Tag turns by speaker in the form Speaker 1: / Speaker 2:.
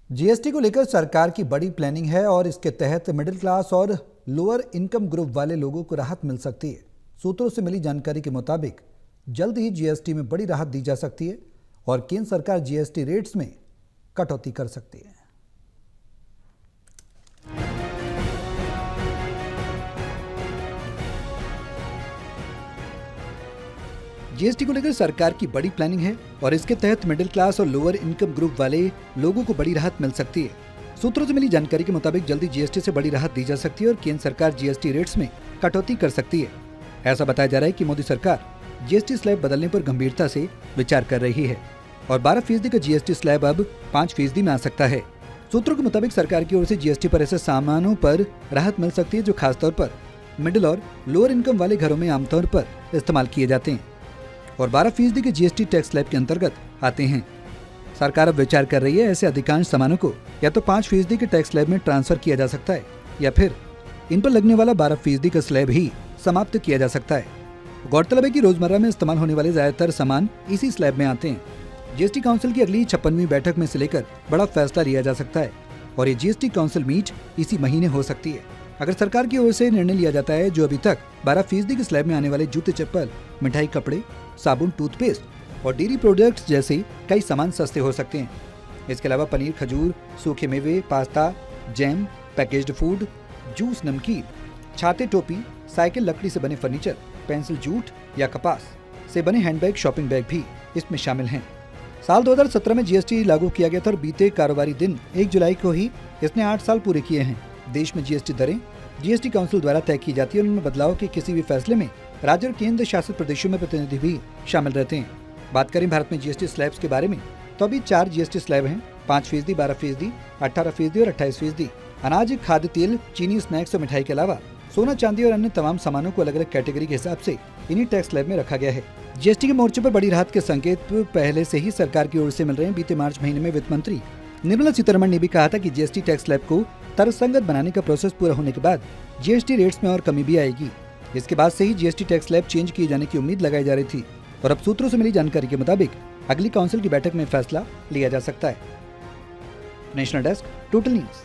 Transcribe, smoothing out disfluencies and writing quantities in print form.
Speaker 1: GST को लेकर सरकार की बड़ी प्लानिंग है और इसके तहत मिडिल क्लास और लोअर इनकम ग्रुप वाले लोगों को राहत मिल सकती है। सूत्रों से मिली जानकारी के मुताबिक जल्द ही जीएसटी में बड़ी राहत दी जा सकती है और केंद्र सरकार जीएसटी रेट्स में कटौती कर सकती है। जीएसटी को लेकर सरकार की बड़ी प्लानिंग है और इसके तहत मिडिल क्लास और लोअर इनकम ग्रुप वाले लोगों को बड़ी राहत मिल सकती है। सूत्रों से मिली जानकारी के मुताबिक जल्दी जीएसटी से बड़ी राहत दी जा सकती है और केंद्र सरकार जीएसटी रेट्स में कटौती कर सकती है। ऐसा बताया जा रहा है कि मोदी सरकार जीएसटी स्लैब बदलने पर गंभीरता से विचार कर रही है और 12% का जीएसटी स्लैब अब 5% में आ सकता है। सूत्रों के मुताबिक सरकार की ओर से जीएसटी पर ऐसे सामानों पर राहत मिल सकती है जो खासतौर पर मिडिल और लोअर इनकम वाले घरों में आमतौर पर इस्तेमाल किए जाते हैं और 12% के जीएसटी टैक्स स्लैब के अंतर्गत आते हैं। सरकार अब विचार कर रही है ऐसे अधिकांश सामानों को या तो 5% के टैक्स स्लैब में ट्रांसफर किया जा सकता है या फिर इन पर लगने वाला 12% का स्लैब ही समाप्त किया जा सकता है। गौरतलब है कि रोजमर्रा में इस्तेमाल होने वाले ज्यादातर सामान इसी स्लैब में आते हैं। जीएसटी काउंसिल की अगली 56वीं बैठक में से लेकर बड़ा फैसला लिया जा सकता है और ये जीएसटी काउंसिल मीट इसी महीने हो सकती है। अगर सरकार की ओर से निर्णय लिया जाता है जो अभी तक 12% के स्लैब में आने वाले जूते, चप्पल, मिठाई, कपड़े, साबुन, टूथपेस्ट और डेयरी प्रोडक्ट्स जैसे कई सामान सस्ते हो सकते हैं। इसके अलावा पनीर, खजूर, सूखे मेवे, pasta, jam, packaged food, juice, नमकीन, छाते, टोपी, साइकिल, लकड़ी से बने फर्नीचर, पेंसिल, जूट या कपास से बने हैंडबैग, शॉपिंग बैग भी इसमें शामिल हैं। साल 2017 में जीएसटी लागू किया गया था और बीते कारोबारी दिन 1 जुलाई को ही इसने 8 साल पूरे किए हैं। देश में जीएसटी दरें जीएसटी काउंसिल द्वारा तय की जाती है और उनमें बदलाव के किसी भी फैसले में राज्य और केंद्र शासित प्रदेशों में प्रतिनिधि भी शामिल रहते हैं। बात करें भारत में जीएसटी स्लैब्स के बारे में तो अभी 4 जीएसटी स्लैब हैं, 5%, 12%, 18% और 28%। अनाज, खाद्य तेल, चीनी, स्नैक्स और मिठाई के अलावा सोना, चांदी और अन्य तमाम सामानों को अलग अलग कैटेगरी के हिसाब से इन्हीं टैक्स स्लैब में रखा गया है। जीएसटी के मोर्चे पर बड़ी राहत के संकेत पहले से ही सरकार की ओर से मिल रहे हैं। बीते मार्च महीने में वित्त मंत्री निर्मला सीतारमण ने भी कहा था कि जीएसटी टैक्स स्लैब को तर्कसंगत बनाने का प्रोसेस पूरा होने के बाद जीएसटी रेट्स में और कमी भी आएगी। इसके बाद से ही जीएसटी टैक्स स्लैब चेंज किए जाने की उम्मीद लगाई जा रही थी और अब सूत्रों से मिली जानकारी के मुताबिक अगली काउंसिल की बैठक में फैसला लिया जा सकता है। National desk, total news.